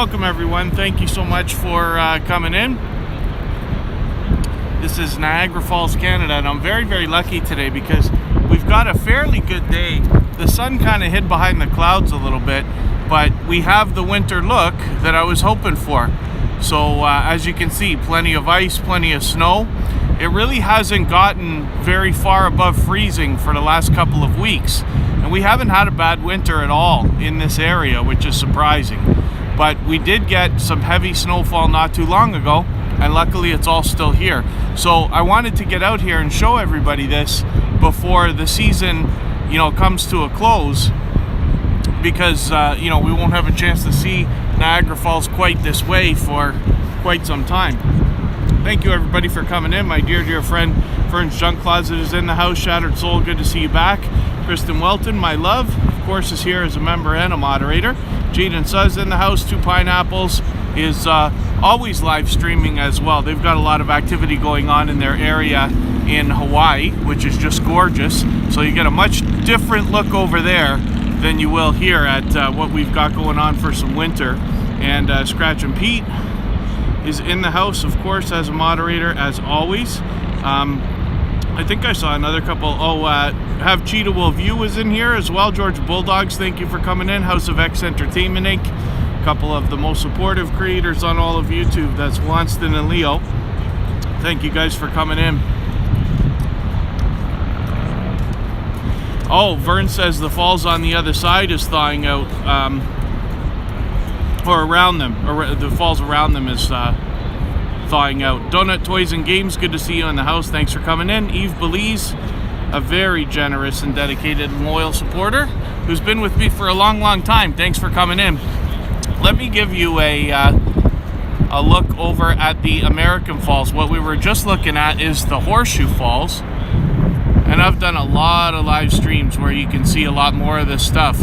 Welcome everyone, thank you so much for coming in. This is Niagara Falls, Canada, and I'm very lucky today because we've got a fairly good day. The sun kind of hid behind the clouds a little bit, but we have the winter look that I was hoping for. So as you can see, plenty of ice, plenty of snow. It really hasn't gotten very far above freezing for the last couple of weeks, and we haven't had a bad winter at all in this area, which is surprising. But we did get some heavy snowfall not too long ago, and luckily it's all still here. So I wanted to get out here and show everybody this before the season, comes to a close, because we won't have a chance to see Niagara Falls quite this way for quite some time. Thank you everybody for coming in. My dear friend Vern's Junk Closet is in the house. Shattered Soul, good to see you back. Kristen Welton, my love, of course, is here as a member and a moderator. Jaden Suz in the house. Two Pineapples is always live streaming as well. They've got a lot of activity going on in their area in Hawaii, which is just gorgeous. So you get a much different look over there than you will here at what we've got going on for some winter. And Scratch and Pete is in the house, of course, as a moderator, as always. I think I saw another couple. Have Cheetah Will View is in here as well. George Bulldogs, thank you for coming in. House of X Entertainment Inc. A couple of the most supportive creators on all of YouTube. That's Wonston and Leo. Thank you guys for coming in. Oh, Vern says the falls on the other side is thawing out, or around them, or the falls around them is thawing out. Donut Toys and Games, good to see you in the house. Thanks for coming in. Eve Belize, a very generous and dedicated and loyal supporter who's been with me for a long time. Thanks for coming in. Let me give you a look over at the American Falls. What we were just looking at is the Horseshoe Falls, and I've done a lot of live streams where you can see a lot more of this stuff.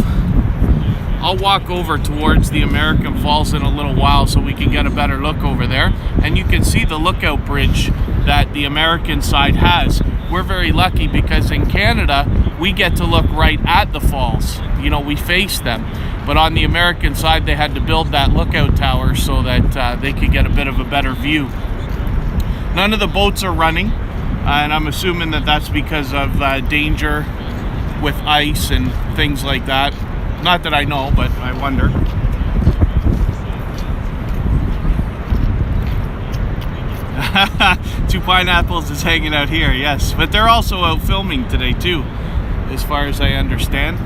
I'll walk over towards the American Falls in a little while so we can get a better look over there, and you can see the lookout bridge that the American side has. We're very lucky because in Canada we get to look right at the falls. We face them, but on the American side they had to build that lookout tower so that they could get a bit of a better view. None of the boats are running, and I'm assuming that that's because of danger with ice and things like that. Not that I know, but I wonder. Two Pineapples is hanging out here, yes. But they're also out filming today too, as far as I understand.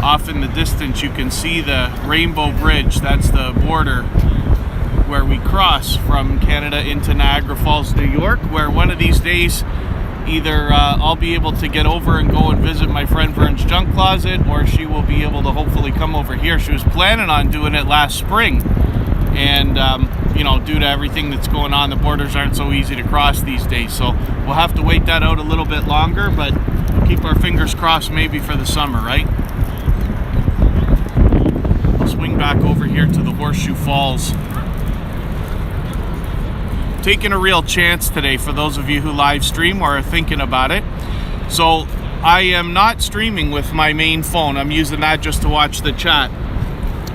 Off in the distance you can see the Rainbow Bridge. That's the border where we cross from Canada into Niagara Falls, New York, where one of these days either I'll be able to get over and go and visit my friend Vern's Junk Closet, or she will be able to hopefully come over here. She was planning on doing it last spring, and due to everything that's going on, the borders aren't so easy to cross these days, so we'll have to wait that out a little bit longer, but we'll keep our fingers crossed maybe for the summer, right? I'll swing back over here to the Horseshoe Falls. Taking a real chance today for those of you who live stream or are thinking about it. So I am not streaming with my main phone. I'm using that just to watch the chat.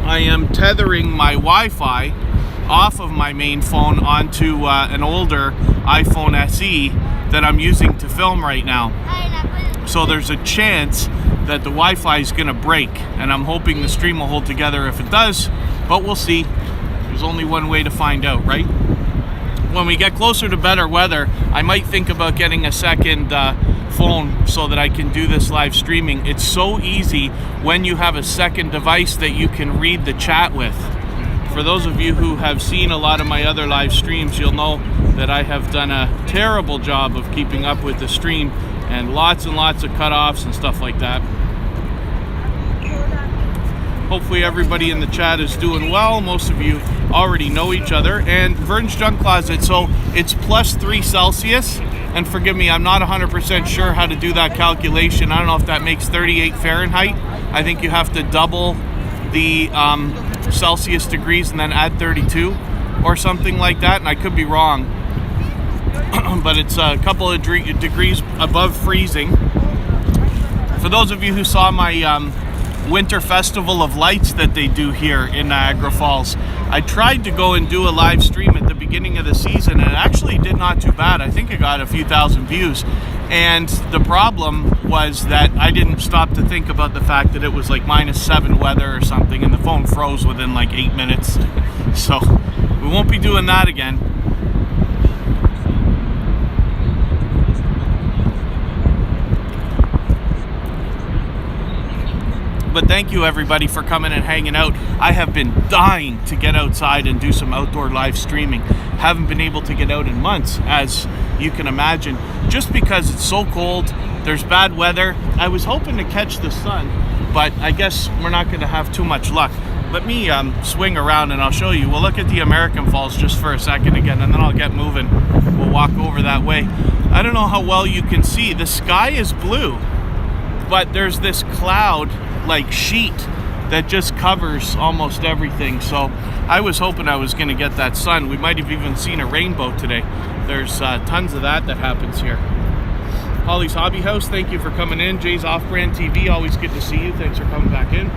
I am tethering my Wi-Fi off of my main phone onto an older iPhone SE that I'm using to film right now. So there's a chance that the Wi-Fi is gonna break, and I'm hoping the stream will hold together if it does, but we'll see. There's only one way to find out, right? When we get closer to better weather, I might think about getting a second phone so that I can do this live streaming. It's so easy when you have a second device that you can read the chat with. For those of you who have seen a lot of my other live streams, you'll know that I have done a terrible job of keeping up with the stream, and lots of cutoffs and stuff like that. Hopefully everybody in the chat is doing well. Most of you already know each other. And Vern's Junk Closet, so it's +3 Celsius. And forgive me, I'm not 100% sure how to do that calculation. I don't know if that makes 38 Fahrenheit. I think you have to double the Celsius degrees and then add 32 or something like that. And I could be wrong. But it's a couple of degrees above freezing. For those of you who saw my winter festival of lights that they do here in Niagara Falls. I tried to go and do a live stream at the beginning of the season, and it actually did not too bad. I think it got a few thousand views. And the problem was that I didn't stop to think about the fact that it was like -7 weather or something, and the phone froze within like 8 minutes. So we won't be doing that again. But thank you everybody for coming and hanging out. I have been dying to get outside and do some outdoor live streaming. Haven't been able to get out in months, as you can imagine, just because it's so cold. There's bad weather. I was hoping to catch the sun, but I guess we're not going to have too much luck. Let me swing around and I'll show you. We'll look at the American Falls just for a second again, and then I'll get moving. We'll walk over that way. I don't know how well you can see. The sky is blue, but there's this cloud like sheet that just covers almost everything. So I was hoping I was going to get that sun. We might have even seen a rainbow today. There's tons of that happens here. Holly's Hobby House, thank you for coming in. Jay's Off-Brand TV, always good to see you. Thanks for coming back in.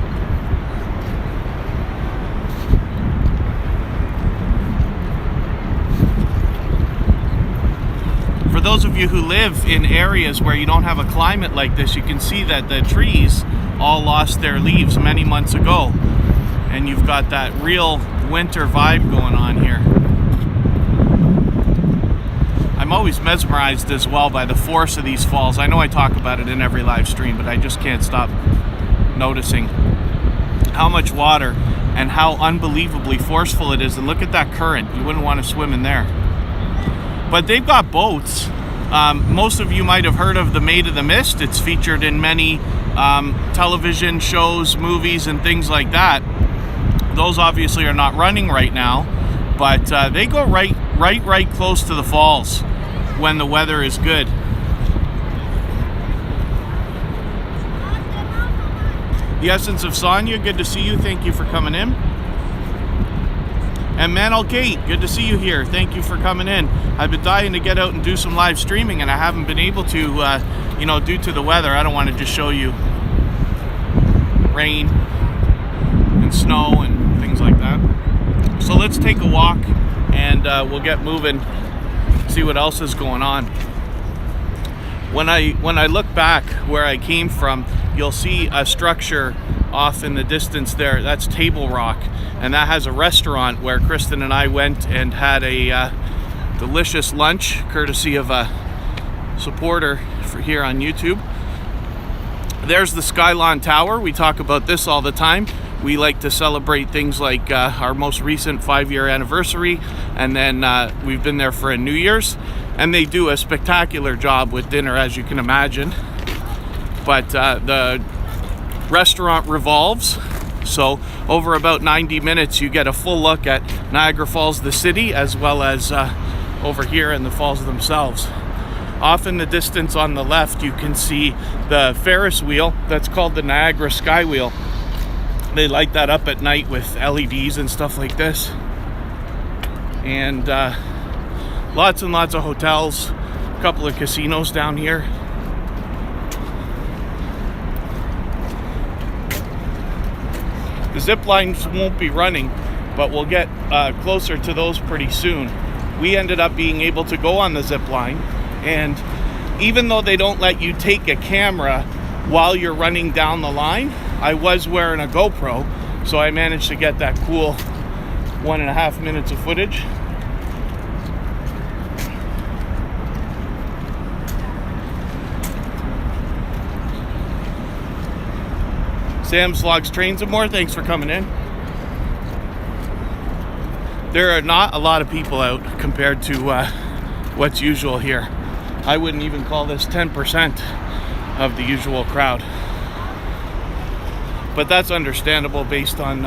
For those of you who live in areas where you don't have a climate like this, you can see that the trees all lost their leaves many months ago, and you've got that real winter vibe going on here. I'm always mesmerized as well by the force of these falls. I know I talk about it in every live stream, but I just can't stop noticing how much water and how unbelievably forceful it is. And look at that current. You wouldn't want to swim in there. But they've got boats. Most of you might have heard of the Maid of the Mist. It's featured in many television shows, movies, and things like that. Those obviously are not running right now, but they go right close to the falls when the weather is good. The Essence of Sonia, good to see you. Thank you for coming in. And Manal Kate, good to see you here. Thank you for coming in. I've been dying to get out and do some live streaming, and I haven't been able to, due to the weather. I don't want to just show you rain and snow and things like that. So let's take a walk and we'll get moving, see what else is going on. When I look back where I came from, you'll see a structure off in the distance there. That's Table Rock, and that has a restaurant where Kristen and I went and had a delicious lunch, courtesy of a supporter for here on YouTube. There's the Skylon Tower. We talk about this all the time. We like to celebrate things like our most recent 5-year anniversary, and then we've been there for a New Year's, and they do a spectacular job with dinner, as you can imagine. But the restaurant revolves, so over about 90 minutes you get a full look at Niagara Falls, the city, as well as over here in the falls themselves. Off in the distance on the left you can see the Ferris wheel that's called the Niagara Sky Wheel. They light that up at night with LEDs and stuff like this. And lots and lots of hotels, a couple of casinos down here. The zip lines won't be running, but we'll get closer to those pretty soon. We ended up being able to go on the zip line, and even though they don't let you take a camera while you're running down the line, I was wearing a GoPro, so I managed to get that cool 1.5 minutes of footage. Sam's Vlogs, Trains and More, thanks for coming in. There are not a lot of people out compared to what's usual here. I wouldn't even call this 10% of the usual crowd. But that's understandable based on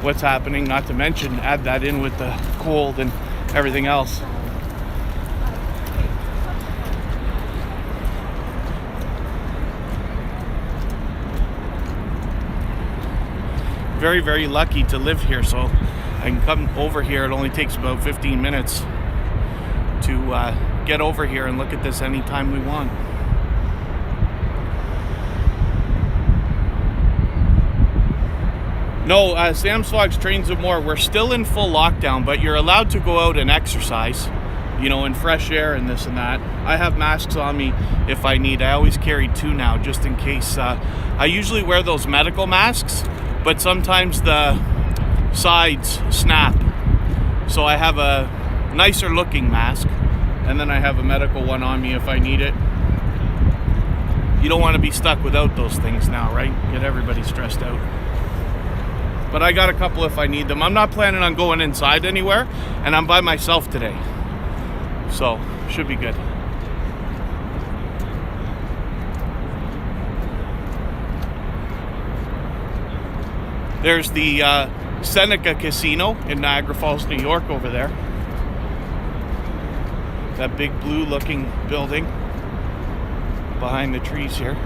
what's happening, not to mention add that in with the cold and everything else. Very, very lucky to live here, so I can come over here. It only takes about 15 minutes to get over here and look at this anytime we want. No, Sam's Fox trains it more. We're still in full lockdown, but you're allowed to go out and exercise, you know, in fresh air and this and that. I have masks on me if I need. I always carry 2 now, just in case. I usually wear those medical masks, but sometimes the sides snap. So I have a nicer looking mask, and then I have a medical one on me if I need it. You don't want to be stuck without those things now, right? Get everybody stressed out. But I got a couple if I need them. I'm not planning on going inside anywhere, and I'm by myself today. So, should be good. There's the Seneca Casino in Niagara Falls, New York over there. That big blue looking building behind the trees here.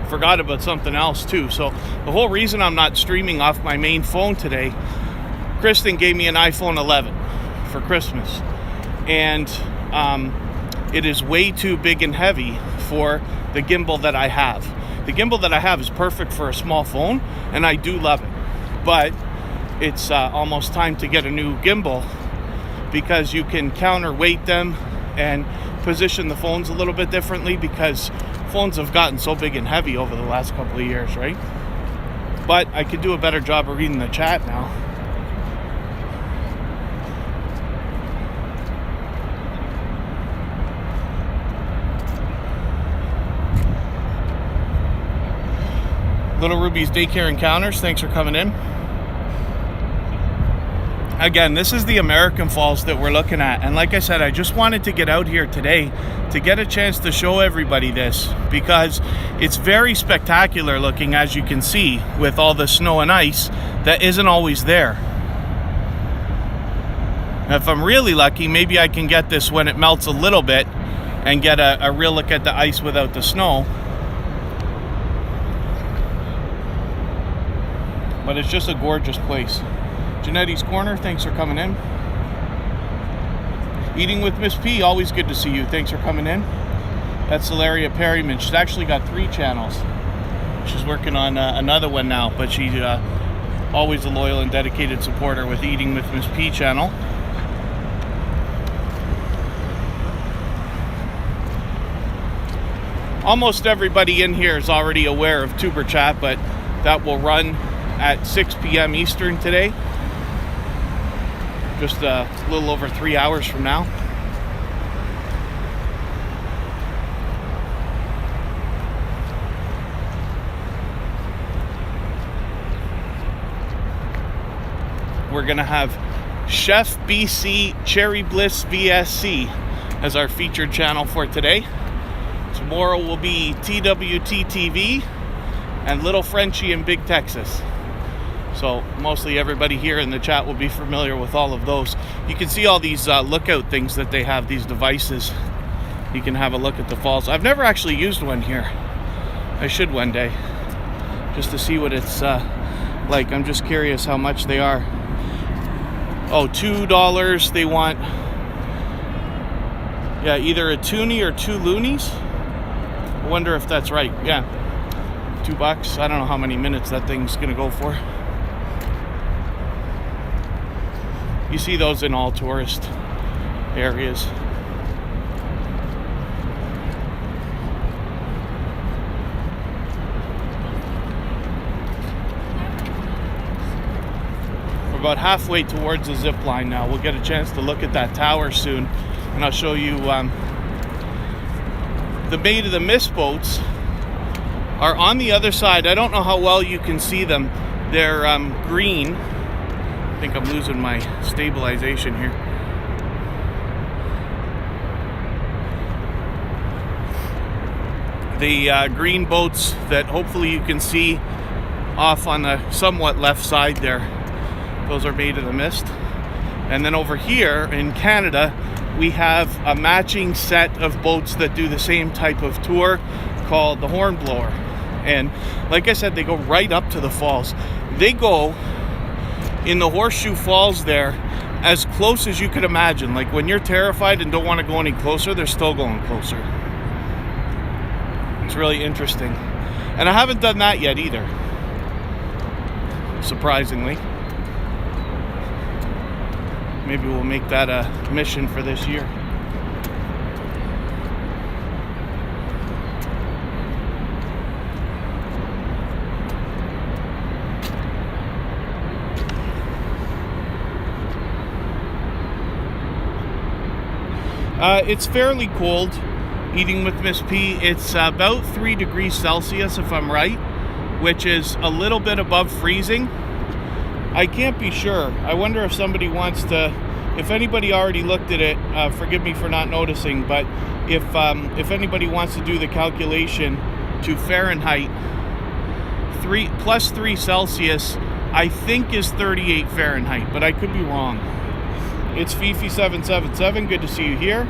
Forgot about something else too. So the whole reason I'm not streaming off my main phone today, Kristen gave me an iPhone 11 for Christmas, and it is way too big and heavy for the gimbal that I have. The gimbal that I have is perfect for a small phone, and I do love it, but it's almost time to get a new gimbal because you can counterweight them and position the phones a little bit differently, because phones have gotten so big and heavy over the last couple of years, right? But I could do a better job of reading the chat now. Little Ruby's Daycare Encounters, thanks for coming in. Again, this is the American Falls that we're looking at, and like I said, I just wanted to get out here today to get a chance to show everybody this, because it's very spectacular looking, as you can see, with all the snow and ice that isn't always there. Now, if I'm really lucky, maybe I can get this when it melts a little bit and get a real look at the ice without the snow. But it's just a gorgeous place. Janetti's Corner, thanks for coming in. Eating with Miss P, always good to see you. Thanks for coming in. That's Hilaria Perryman. She's actually got 3 channels. She's working on another one now, but she's always a loyal and dedicated supporter with Eating with Miss P channel. Almost everybody in here is already aware of Tuber Chat, but that will run at 6 p.m. Eastern today. Just a little over 3 hours from now. We're gonna have Chef BC Cherry Bliss VSC as our featured channel for today. Tomorrow will be TWT TV and Little Frenchie in Big Texas. So mostly everybody here in the chat will be familiar with all of those. You can see all these lookout things that they have, these devices. You can have a look at the falls. I've never actually used one here. I should one day, just to see what it's like. I'm just curious how much they are. Oh, $2 they want. Yeah, either a toonie or 2 loonies. I wonder if that's right. Yeah, $2. I don't know how many minutes that thing's gonna go for. You see those in all tourist areas. We're about halfway towards the zip line now. We'll get a chance to look at that tower soon, and I'll show you the Maid of the Mist boats are on the other side. I don't know how well you can see them. They're green. I think I'm losing my stabilization here. The green boats that hopefully you can see off on the somewhat left side there, those are Maid of the Mist. And then over here in Canada, we have a matching set of boats that do the same type of tour called the Hornblower. And like I said, they go right up to the falls. They go in the Horseshoe Falls there as close as you could imagine. Like when you're terrified and don't want to go any closer, they're still going closer. It's really interesting. And I haven't done that yet either, surprisingly. Maybe we'll make that a mission for this year. It's fairly cold. Eating with Miss P, it's about 3 degrees Celsius if I'm right, which is a little bit above freezing. I can't be sure. I wonder if somebody wants to, if anybody already looked at it, forgive me for not noticing, but if anybody wants to do the calculation to Fahrenheit, plus 3 Celsius, I think is 38 Fahrenheit, but I could be wrong. It's Fifi777, good to see you here.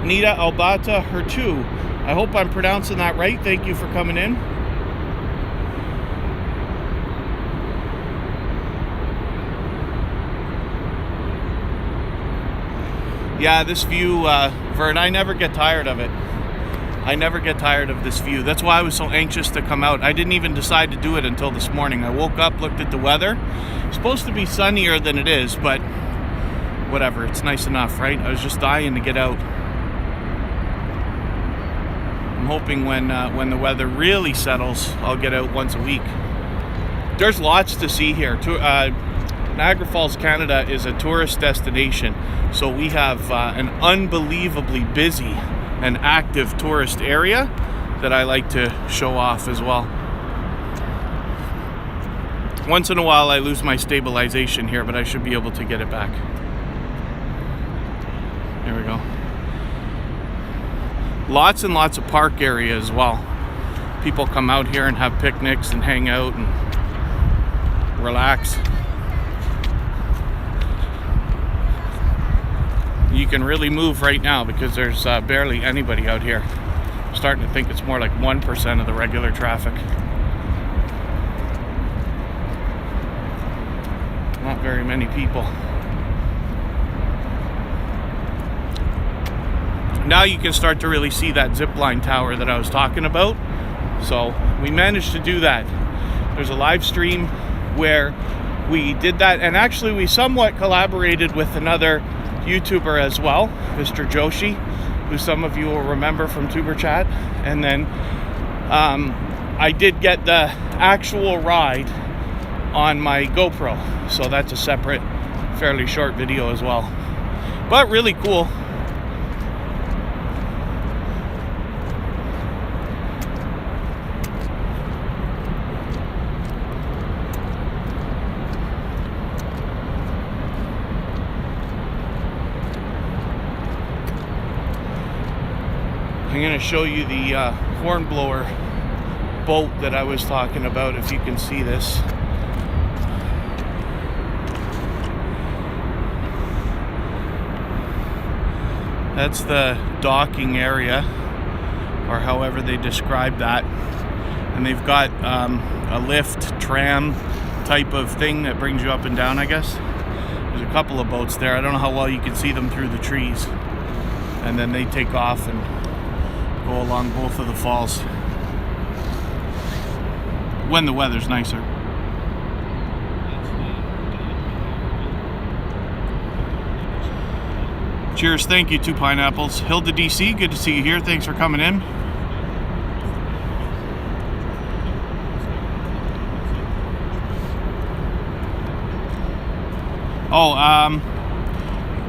Nita Albata Hertu, I hope I'm pronouncing that right. Thank you for coming in. Yeah, this view, Vern, I never get tired of it. I never get tired of this view. That's why I was so anxious to come out. I didn't even decide to do it until this morning. I woke up, looked at the weather. It's supposed to be sunnier than it is, but whatever, it's nice enough, right? I was just dying to get out. I'm hoping when the weather really settles, I'll get out once a week. There's lots to see here. Niagara Falls, Canada is a tourist destination, so we have an unbelievably busy and active tourist area that I like to show off as well. Once in a while I lose my stabilization here, but I should be able to get it back. There we go. Lots and lots of park area as well. People come out here and have picnics and hang out and relax. You can really move right now because there's barely anybody out here. I'm starting to think it's more like 1% of the regular traffic. Not very many people. Now you can start to really see that zipline tower that I was talking about. So we managed to do that. There's a live stream where we did that, and actually we somewhat collaborated with another YouTuber as well, Mr. Joshi, who some of you will remember from Tuber Chat. And then I did get the actual ride on my GoPro, so that's a separate, fairly short video as well, but really cool. I'm going to show you the hornblower boat that I was talking about, if you can see this. That's the docking area, or however they describe that. And they've got a lift tram type of thing that brings you up and down, I guess. There's a couple of boats there. I don't know how well you can see them through the trees. And then they take off and go along both of the falls when the weather's nicer. Cheers, thank you, 2 pineapples. Hilda DC, good to see you here. Thanks for coming in.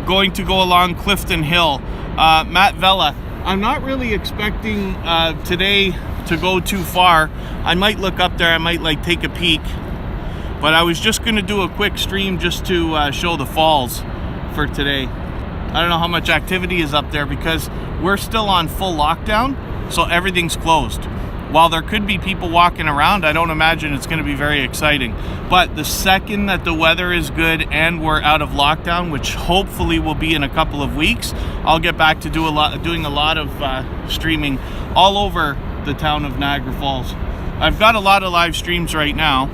Going to go along Clifton Hill. Matt Vella, I'm not really expecting today to go too far. I might look up there, I might like take a peek, but I was just gonna do a quick stream just to show the falls for today. I don't know how much activity is up there because we're still on full lockdown, so everything's closed. While there could be people walking around, I don't imagine it's going to be very exciting. But the second that the weather is good and we're out of lockdown, which hopefully will be in a couple of weeks, I'll get back to doing a lot of streaming all over the town of Niagara Falls. I've got a lot of live streams right now.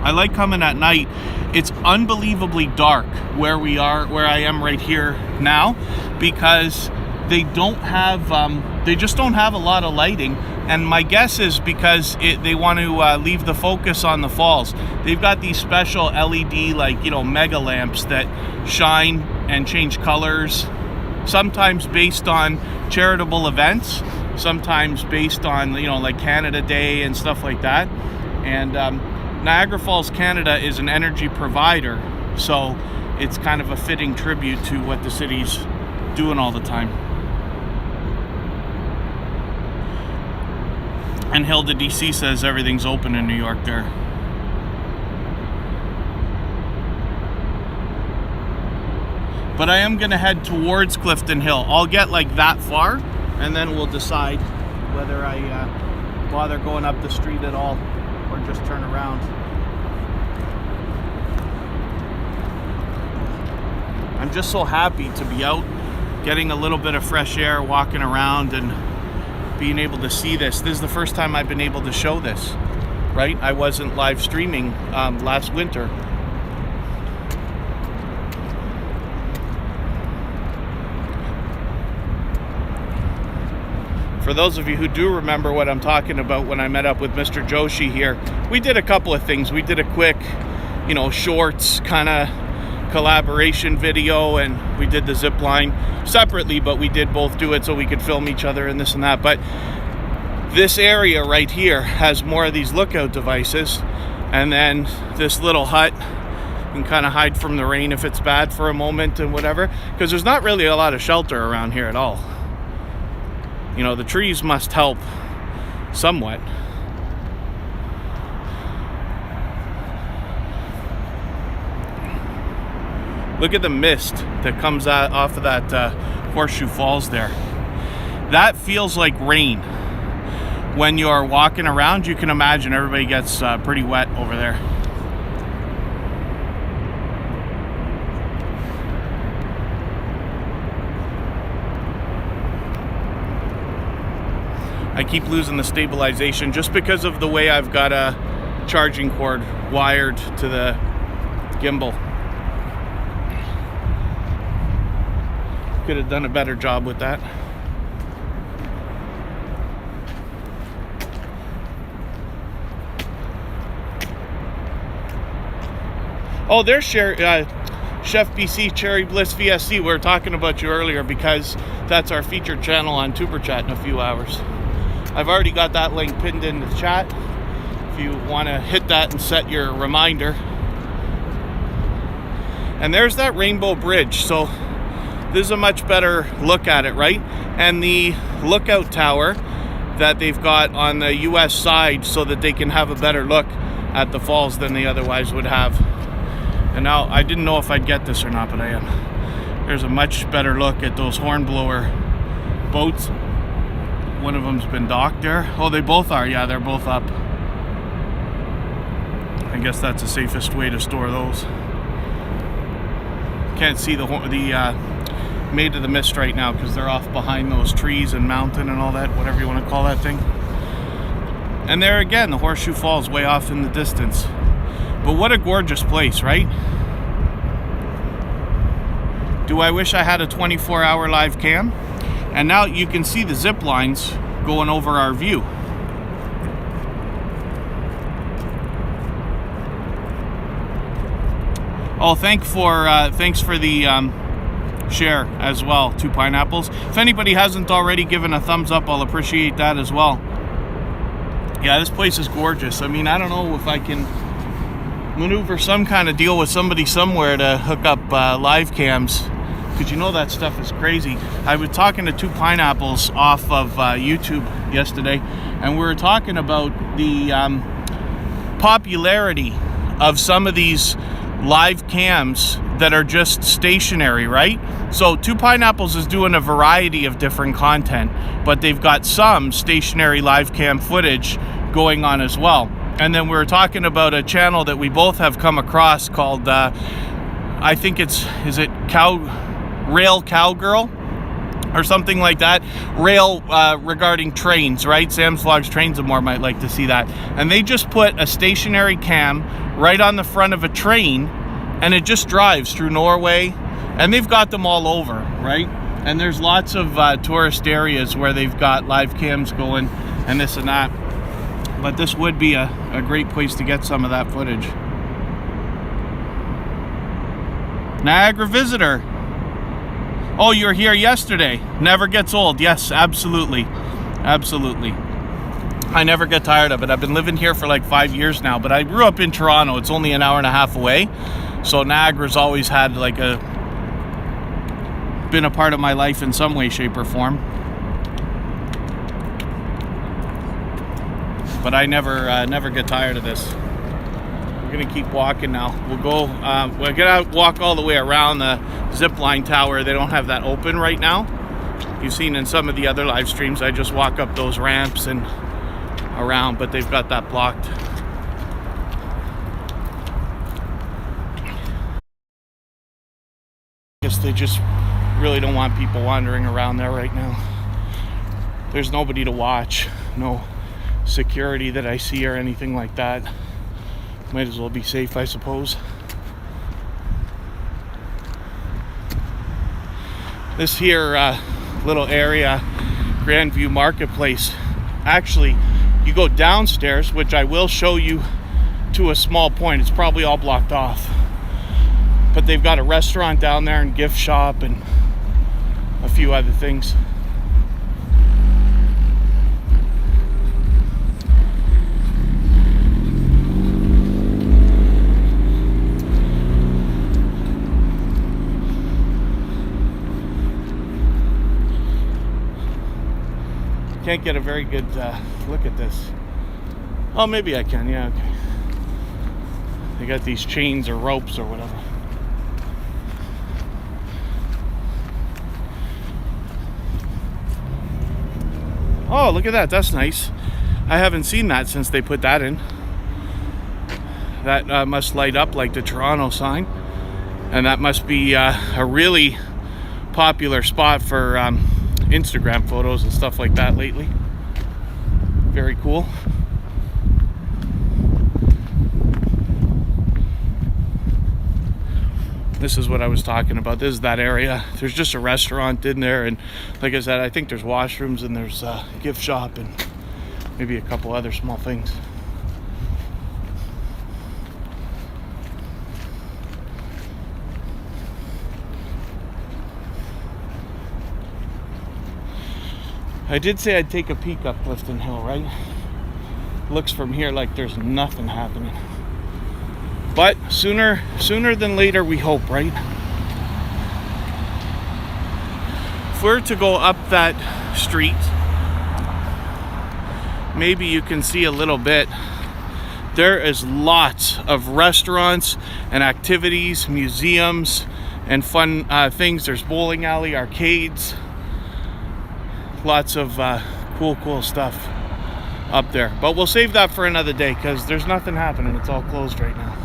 I like coming at night. It's unbelievably dark where I am right here now, because they just don't have a lot of lighting. And my guess is because they want to leave the focus on the falls. They've got these special LED, like, you know, mega lamps that shine and change colors, sometimes based on charitable events, sometimes based on, you know, like Canada Day and stuff like that. And Niagara Falls Canada is an energy provider, so it's kind of a fitting tribute to what the city's doing all the time. And Hilda DC says everything's open in New York there. But I am going to head towards Clifton Hill. I'll get like that far, and then we'll decide whether I bother going up the street at all or just turn around. I'm just so happy to be out, getting a little bit of fresh air, walking around, and being able to see this. This is the first time I've been able to show this, right? I wasn't live streaming last winter. For those of you who do remember what I'm talking about, when I met up with Mr. Joshi here, we did a couple of things. We did a quick, you know, shorts kind of collaboration video, and we did the zip line separately, but we did both do it so we could film each other and this and that. But this area right here has more of these lookout devices, and then this little hut, you can kind of hide from the rain if it's bad for a moment and whatever, because there's not really a lot of shelter around here at all. You know, the trees must help somewhat. Look at the mist that comes out off of that Horseshoe Falls there. That feels like rain. When you're walking around, you can imagine everybody gets pretty wet over there. I keep losing the stabilization just because of the way I've got a charging cord wired to the gimbal. Could have done a better job with that. Oh, there's Chef BC Cherry Bliss VSC. We were talking about you earlier because that's our featured channel on TubeBuddy in a few hours. I've already got that link pinned in the chat if you want to hit that and set your reminder. And there's that rainbow bridge. So this is a much better look at it, right? And the lookout tower that they've got on the US side so that they can have a better look at the falls than they otherwise would have. And now I didn't know if I'd get this or not, but I am. There's a much better look at those hornblower boats. One of them's been docked there. Oh, they both are. Yeah, they're both up. I guess that's the safest way to store those. Can't see the Maid of the Mist right now because they're off behind those trees and mountain and all that, whatever you want to call that thing. And there again, the Horseshoe Falls way off in the distance. But what a gorgeous place, right? Do I wish I had a 24-hour live cam? And now you can see the zip lines going over our view. Oh, thanks for the share as well, 2 pineapples. If anybody hasn't already given a thumbs up, I'll appreciate that as well. Yeah, this place is gorgeous. I mean, I don't know if I can maneuver some kind of deal with somebody somewhere to hook up live cams, because you know that stuff is crazy. I was talking to 2 pineapples off of YouTube yesterday, and we were talking about the popularity of some of these live cams that are just stationary, right? So 2 Pineapples is doing a variety of different content, but they've got some stationary live cam footage going on as well. And then we were talking about a channel that we both have come across called I think is it Rail Cowgirl? or something like that. Rail regarding trains, right? Sam's Vlogs Trains and More might like to see that. And they just put a stationary cam right on the front of a train, and it just drives through Norway. And they've got them all over, right? And there's lots of tourist areas where they've got live cams going and this and that. But this would be a great place to get some of that footage. Niagara visitor. Oh, you were here yesterday. Never gets old. Yes, absolutely. Absolutely. I never get tired of it. I've been living here for like 5 years now, but I grew up in Toronto. It's only an hour and a half away. So Niagara's always had like been a part of my life in some way, shape, or form. But I never get tired of this. We're gonna keep walking now. We'll go, we're gonna walk all the way around the zipline tower. They don't have that open right now. You've seen in some of the other live streams, I just walk up those ramps and around, but they've got that blocked. I guess they just really don't want people wandering around there right now. There's nobody to watch, no security that I see or anything like that. Might as well be safe, I suppose. This here little area, Grandview Marketplace, actually you go downstairs, which I will show you to a small point. It's probably all blocked off, but they've got a restaurant down there and gift shop and a few other things. Can't get a very good look at this. Oh, maybe I can. Yeah, okay. They got these chains or ropes or whatever. Oh, look at that. That's nice. I haven't seen that since they put that in. That must light up like the Toronto sign. And that must be a really popular spot for Instagram photos and stuff like that lately. Very cool. This is what I was talking about. This is that area. There's just a restaurant in there, and like I said, I think there's washrooms and there's a gift shop and maybe a couple other small things. I did say I'd take a peek up Clifton Hill, right? Looks from here like there's nothing happening. But sooner than later, we hope, right? If we're to go up that street, maybe you can see a little bit. There is lots of restaurants and activities, museums, and fun things. There's bowling alley, arcades. Lots of cool stuff up there, but we'll save that for another day because there's nothing happening. It's all closed right now.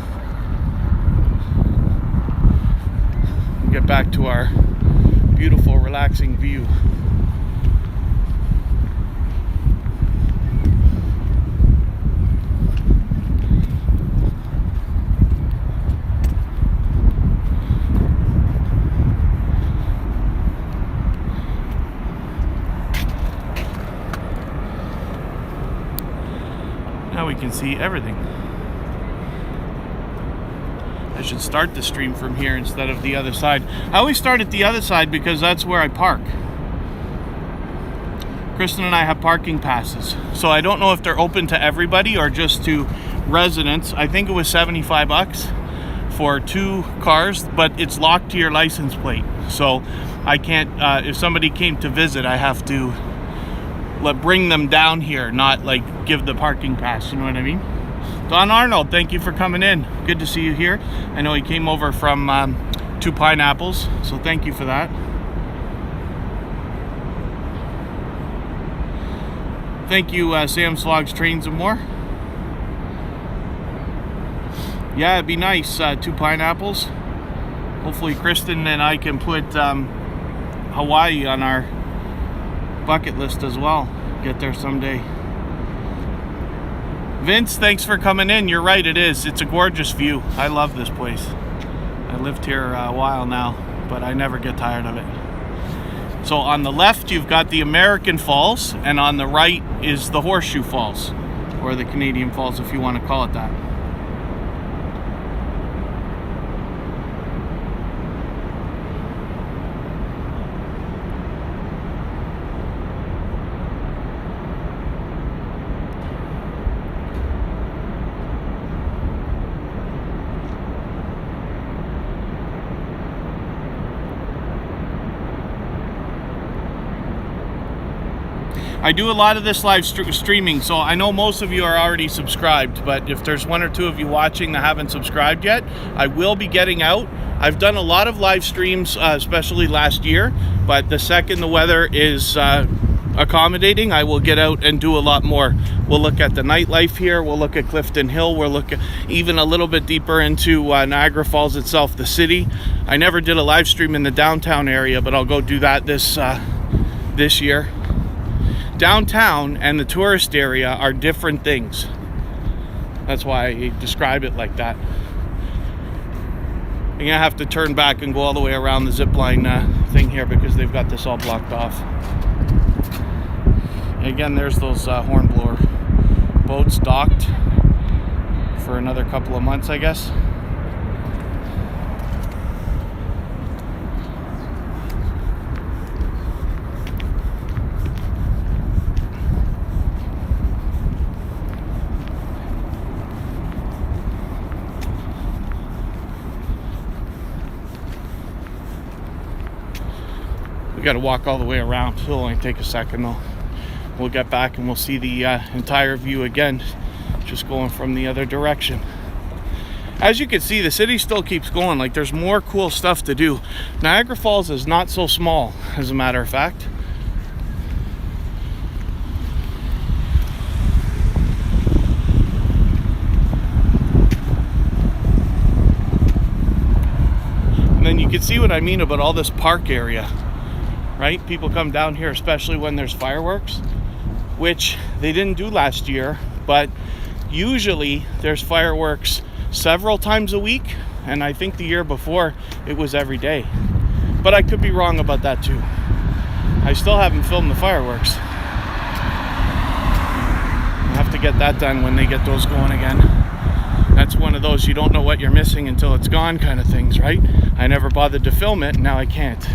We'll get back to our beautiful, relaxing view. Now we can see everything. I should start the stream from here instead of the other side. I always start at the other side because that's where I park. Kristen and I have parking passes, so I don't know if they're open to everybody or just to residents. I think it was 75 bucks for 2 cars, but it's locked to your license plate. So I can't, if somebody came to visit, I have to bring them down here, not like give the parking pass, you know what I mean? Don Arnold, thank you for coming in. Good to see you here. I know he came over from 2 Pineapples, so thank you for that. Thank you, Sam's Vlogs Trains and More. Yeah, it'd be nice, 2 Pineapples. Hopefully Kristen and I can put Hawaii on our bucket list as well. Get there someday. Vince, thanks for coming in. You're right, it is. It's a gorgeous view. I love this place. I lived here a while now, but I never get tired of it. So on the left, you've got the American Falls, and on the right is the Horseshoe Falls, or the Canadian Falls, if you want to call it that. I do a lot of this live streaming, so I know most of you are already subscribed, but if there's one or two of you watching that haven't subscribed yet, I will be getting out. I've done a lot of live streams, especially last year, but the second the weather is accommodating, I will get out and do a lot more. We'll look at the nightlife here, we'll look at Clifton Hill, we'll look at even a little bit deeper into Niagara Falls itself, the city. I never did a live stream in the downtown area, but I'll go do that this year. Downtown and the tourist area are different things. That's why I describe it like that. I'm gonna have to turn back and go all the way around the zip line thing here because they've got this all blocked off. And again, there's those hornblower boats docked for another couple of months, I guess. Got to walk all the way around. It'll only take a second though. We'll get back and we'll see the entire view again, just going from the other direction. As you can see, the city still keeps going. Like, there's more cool stuff to do. Niagara Falls is not so small, as a matter of fact. And then you can see what I mean about all this park area. Right? People come down here, especially when there's fireworks, which they didn't do last year, but usually there's fireworks several times a week, and I think the year before it was every day. But I could be wrong about that too. I still haven't filmed the fireworks. I'll have to get that done when they get those going again. That's one of those you don't know what you're missing until it's gone kind of things, right? I never bothered to film it, and now I can't.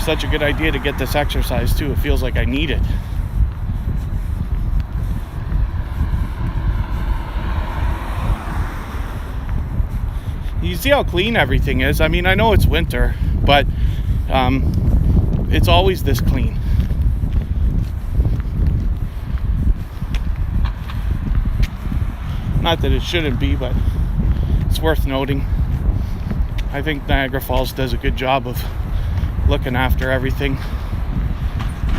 Such a good idea to get this exercise too. It feels like I need it. You see how clean everything is. I mean, I know it's winter, but it's always this clean. Not that it shouldn't be, but it's worth noting. I think Niagara Falls does a good job of looking after everything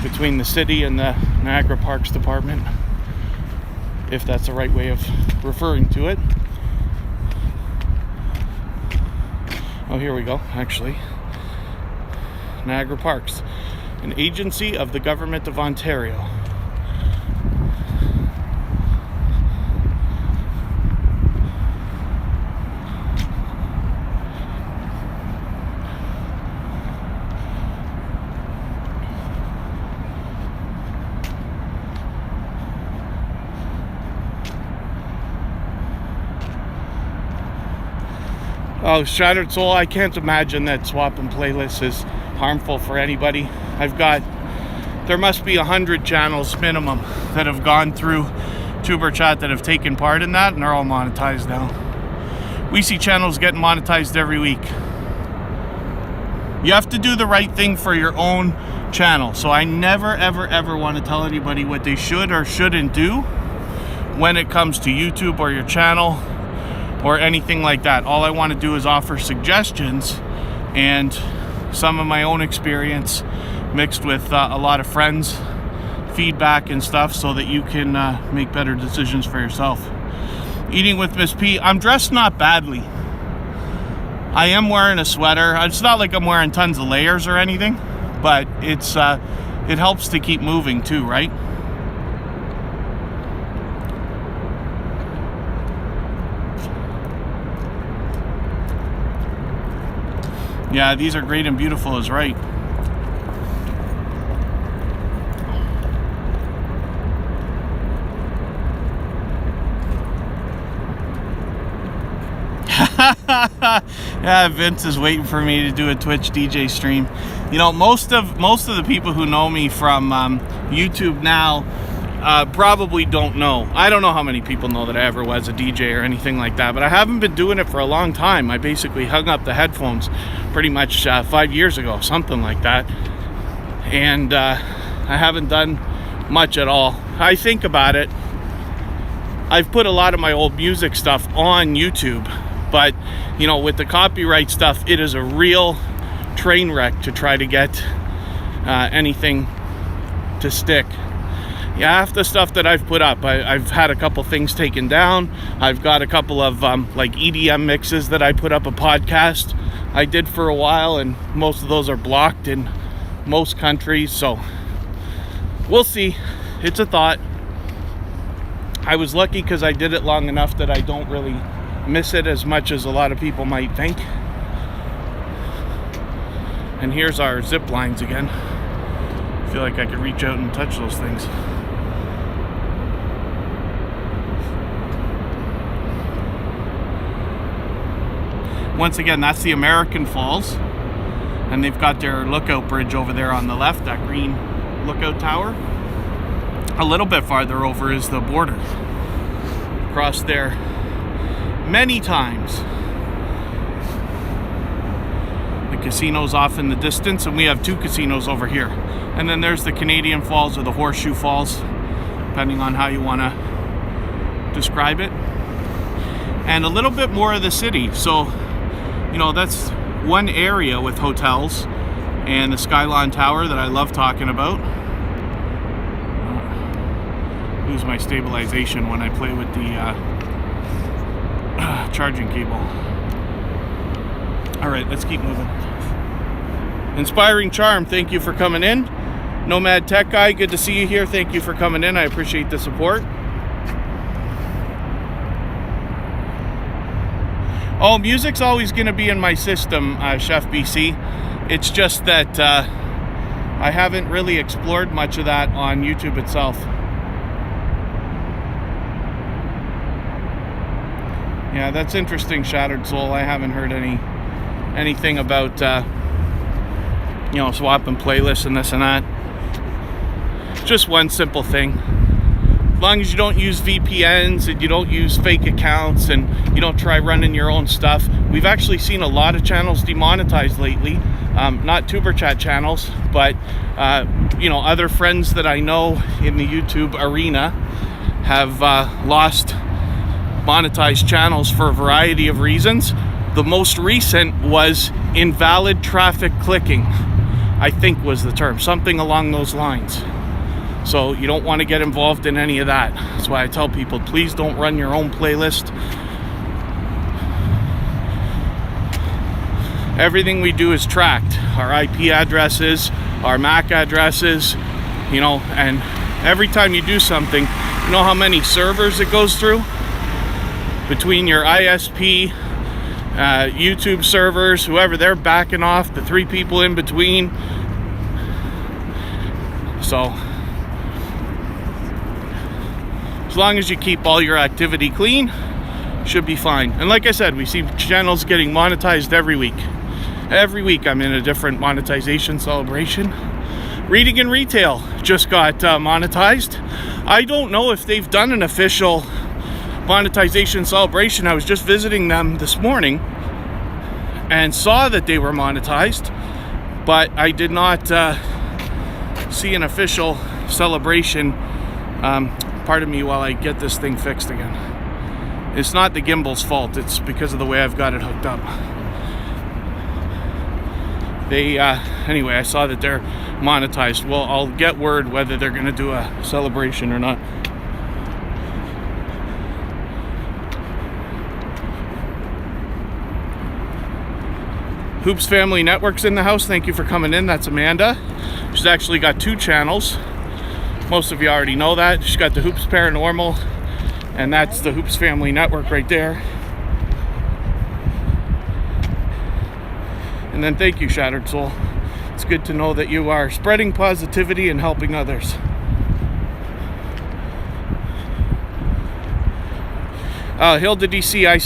between the city and the Niagara Parks Department, if that's the right way of referring to it. Oh, here we go, actually. Niagara Parks, an agency of the Government of Ontario. Oh, Shattered Soul, I can't imagine that swapping playlists is harmful for anybody. There must be 100 channels minimum that have gone through TubeBuddy that have taken part in that, and they're all monetized now. We see channels getting monetized every week. You have to do the right thing for your own channel. So I never, ever, ever want to tell anybody what they should or shouldn't do when it comes to YouTube or your channel or anything like that. All I want to do is offer suggestions and some of my own experience mixed with a lot of friends' feedback and stuff so that you can make better decisions for yourself. Eating with Miss P. I'm dressed not badly. I am wearing a sweater. It's not like I'm wearing tons of layers or anything, but it's it helps to keep moving too, right? Yeah, these are great and beautiful is right. Yeah, Vince is waiting for me to do a Twitch DJ stream. You know, most of the people who know me from YouTube now probably don't know. I don't know how many people know that I ever was a DJ or anything like that, but I haven't been doing it for a long time. I basically hung up the headphones pretty much 5 years ago, something like that, and I haven't done much at all. I think about it, I've put a lot of my old music stuff on YouTube, but you know, with the copyright stuff, it is a real train wreck to try to get anything to stick. Yeah, half the stuff that I've put up, I've had a couple things taken down. I've got a couple of like EDM mixes that I put up a podcast I did for a while, and most of those are blocked in most countries, so we'll see. It's a thought. I was lucky because I did it long enough that I don't really miss it as much as a lot of people might think. And here's our zip lines again. I feel like I could reach out and touch those things. Once again, that's the American Falls, and they've got their lookout bridge over there on the left, that green lookout tower. A little bit farther over is the border. Crossed there many times. The casino's off in the distance, and we have two casinos over here. And then there's the Canadian Falls, or the Horseshoe Falls, depending on how you want to describe it. And a little bit more of the city. So, you know, that's one area with hotels and the Skylon Tower that I love talking about. Lose my stabilization when I play with the charging cable. All right, let's keep moving. Inspiring Charm, thank you for coming in. Nomad Tech Guy, good to see you here. Thank you for coming in. I appreciate the support. Oh, music's always going to be in my system, Chef BC. It's just that I haven't really explored much of that on YouTube itself. Yeah, that's interesting, Shattered Soul. I haven't heard anything about you know, swapping playlists and this and that. Just one simple thing. As long as you don't use VPNs and you don't use fake accounts and you don't try running your own stuff. We've actually seen a lot of channels demonetized lately. Not Tuber Chat channels, but you know, other friends that I know in the YouTube arena have lost monetized channels for a variety of reasons. The most recent was invalid traffic clicking, I think was the term, something along those lines. So you don't want to get involved in any of that. That's why I tell people, please don't run your own playlist. Everything we do is tracked. Our IP addresses, our MAC addresses, you know, and every time you do something, you know how many servers it goes through? Between your ISP, YouTube servers, whoever, they're backing off, the 3 people in between. So as long as you keep all your activity clean, should be fine. And like I said, we see channels getting monetized every week. Every week I'm in a different monetization celebration. Reading and Retail just got monetized. I don't know if they've done an official monetization celebration. I was just visiting them this morning and saw that they were monetized, but I did not see an official celebration. Pardon me while I get this thing fixed again. It's not the gimbal's fault, it's because of the way I've got it hooked up. They anyway, I saw that they're monetized. Well, I'll get word whether they're going to do a celebration or not. Hoops Family Network's in the house. Thank you for coming in. That's Amanda. She's actually got 2 channels. Most of you already know that. She's got the Hoops Paranormal, and that's the Hoops Family Network right there. And then thank you, Shattered Soul. It's good to know that you are spreading positivity and helping others. Hilda DC, I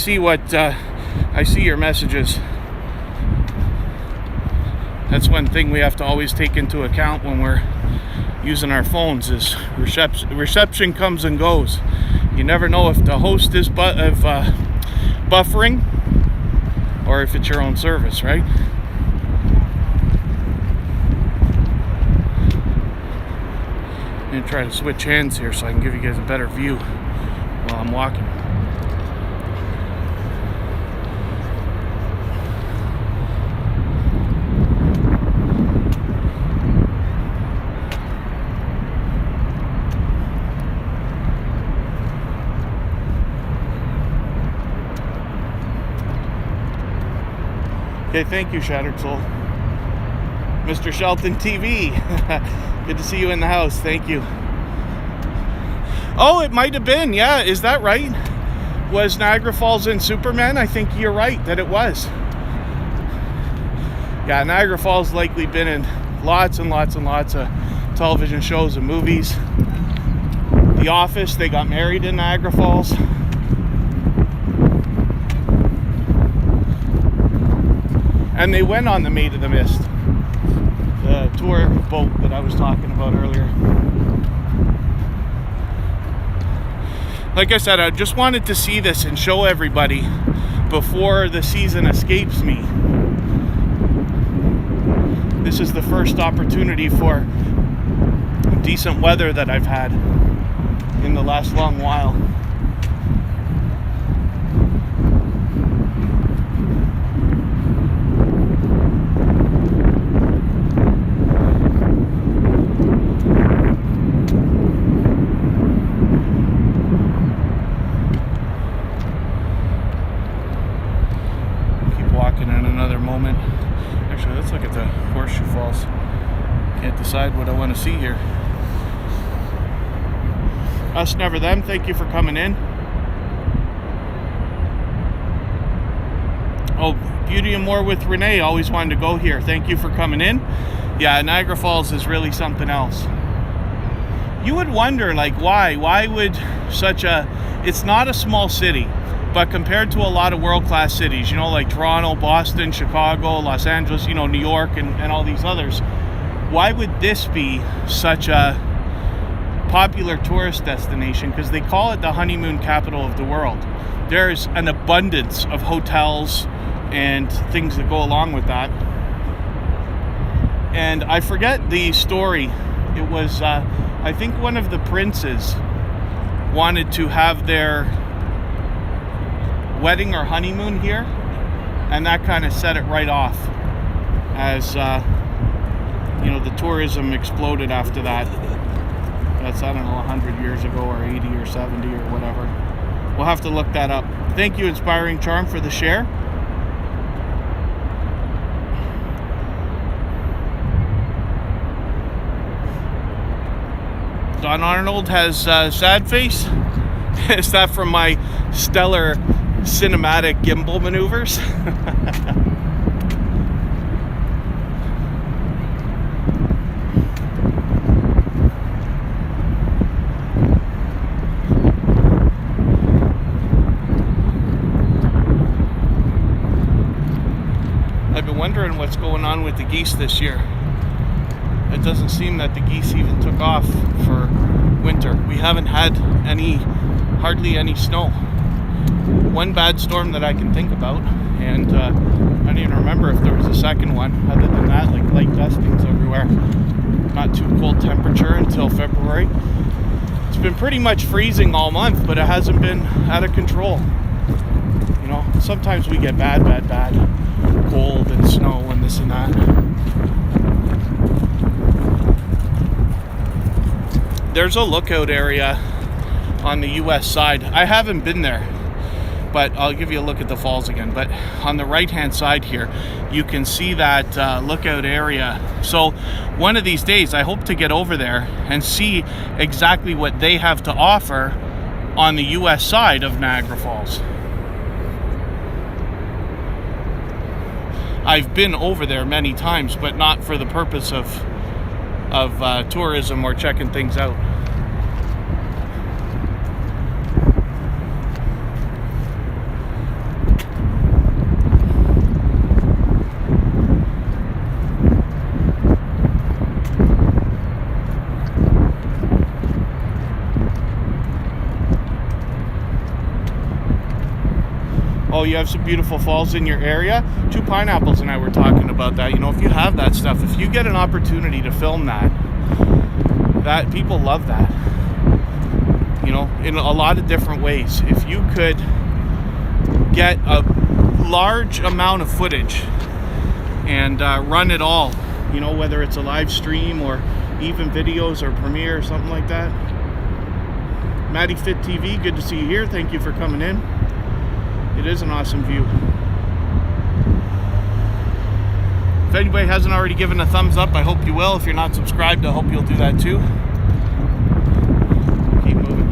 see your messages. That's one thing we have to always take into account when we're using our phones is reception comes and goes. You never know if the host is buffering or if it's your own service, right? I'm going to try to switch hands here so I can give you guys a better view while I'm walking. Okay, thank you, Shattered Soul. Mr. Shelton TV. Good to see you in the house. Thank you. Oh, it might have been. Yeah, is that right? Was Niagara Falls in Superman? I think you're right that it was. Yeah, Niagara Falls likely been in lots and lots and lots of television shows and movies. The Office, they got married in Niagara Falls. And they went on the Maid of the Mist, the tour boat that I was talking about earlier. Like I said, I just wanted to see this and show everybody before the season escapes me. This is the first opportunity for decent weather that I've had in the last long while. Actually, let's look at the Horseshoe Falls. Can't decide what I want to see here. Us Never Them, thank you for coming in. Oh, Beauty and More with Renee, always wanted to go here. Thank you for coming in. Yeah, Niagara Falls is really something else. You would wonder, like, why would such a, it's not a small city, but compared to a lot of world-class cities, you know, like Toronto, Boston, Chicago, Los Angeles, you know, New York, and all these others, why would this be such a popular tourist destination? Because they call it the honeymoon capital of the world. There's an abundance of hotels and things that go along with that. And I forget the story. It was, I think one of the princes wanted to have their wedding or honeymoon here, and that kind of set it right off as you know, the tourism exploded after that. That's, I don't know, 100 years ago or 80 or 70 or whatever. We'll have to look that up. Thank you, Inspiring Charm, for the share. Don Arnold has sad face. Is that from my stellar cinematic gimbal maneuvers? I've been wondering what's going on with the geese this year. It doesn't seem that the geese even took off for winter. We haven't had hardly any snow. One bad storm that I can think about, and I don't even remember if there was a second one. Other than that, like light dustings everywhere. Not too cold temperature until February. It's been pretty much freezing all month, but it hasn't been out of control. You know, sometimes we get bad cold and snow and this and that. There's a lookout area on the US side. I haven't been there, but I'll give you a look at the falls again. But on the right hand side here, you can see that lookout area. So one of these days I hope to get over there and see exactly what they have to offer on the US side of Niagara Falls. I've been over there many times, but not for the purpose of tourism or checking things out. Oh, you have some beautiful falls in your area. Two Pineapples and I were talking about that. You know, if you have that stuff, if you get an opportunity to film that people love that. You know, in a lot of different ways. If you could get a large amount of footage and run it all, you know, whether it's a live stream or even videos or Premiere or something like that. Maddie Fit TV, good to see you here. Thank you for coming in. It is an awesome view. If anybody hasn't already given a thumbs up, I hope you will. If you're not subscribed, I hope you'll do that too. Keep moving.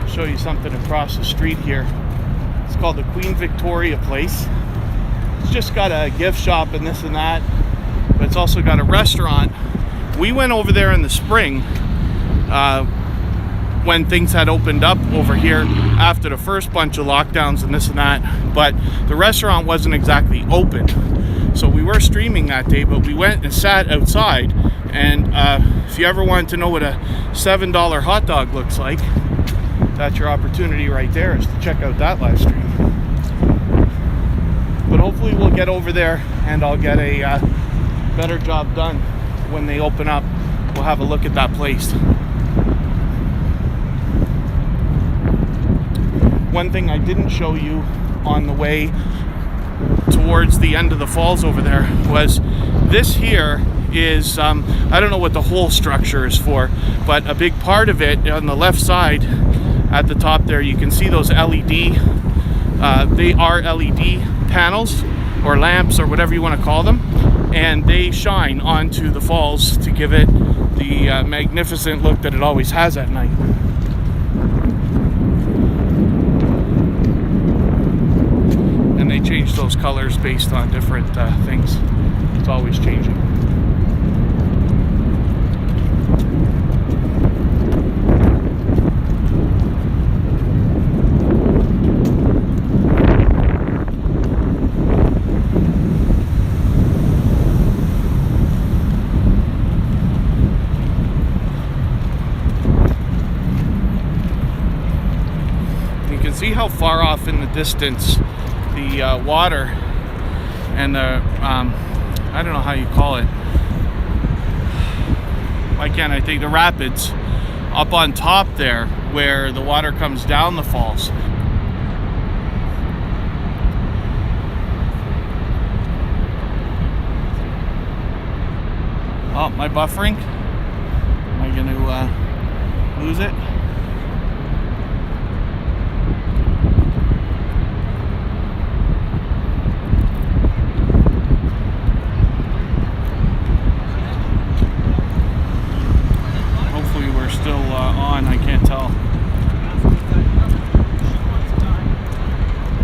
Show you something across the street here. It's called the Queen Victoria place. It's just got a gift shop and this and that, but it's also got a restaurant. We went over there in the spring when things had opened up over here after the first bunch of lockdowns and this and that, but the restaurant wasn't exactly open. So we were streaming that day, but we went and sat outside, and if you ever wanted to know what a $7 hot dog looks like, that's your opportunity right there, is to check out that live stream. But hopefully we'll get over there and I'll get a better job done when they open up. We'll have a look at that place. One thing I didn't show you on the way towards the end of the falls over there was this here is, I don't know what the whole structure is for, but a big part of it on the left side at the top there, you can see those LED, they are LED panels or lamps or whatever you want to call them, and they shine onto the falls to give it the magnificent look that it always has at night. And they change those colors based on different things. It's always changing. See how far off in the distance the water and the I don't know how you call it, why can't I think, the rapids up on top there where the water comes down the falls. Oh, my buffering, am I gonna lose it? I can't tell.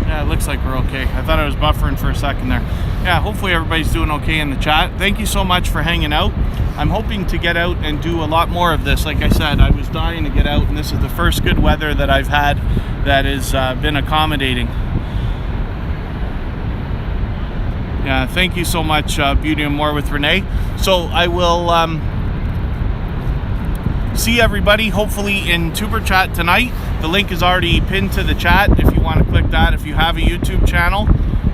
Yeah, it looks like we're okay. I thought I was buffering for a second there. Yeah, hopefully everybody's doing okay in the chat. Thank you so much for hanging out. I'm hoping to get out and do a lot more of this. Like I said, I was dying to get out, and this is the first good weather that I've had that has been accommodating. Yeah, thank you so much, Beauty and More with Renee. So I will see everybody hopefully in Tuber Chat tonight. The link is already pinned to the chat if you want to click that. If you have a YouTube channel,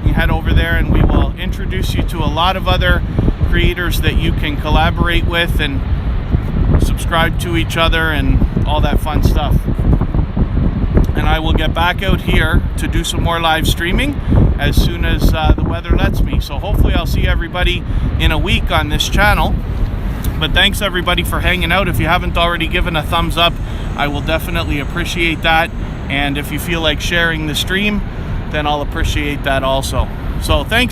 you head over there and we will introduce you to a lot of other creators that you can collaborate with and subscribe to each other and all that fun stuff. And and I will get back out here to do some more live streaming as soon as the weather lets me. So hopefully I'll see everybody in a week on this channel. But thanks everybody for hanging out. If you haven't already given a thumbs up, I will definitely appreciate that. And if you feel like sharing the stream, then I'll appreciate that also. So thanks.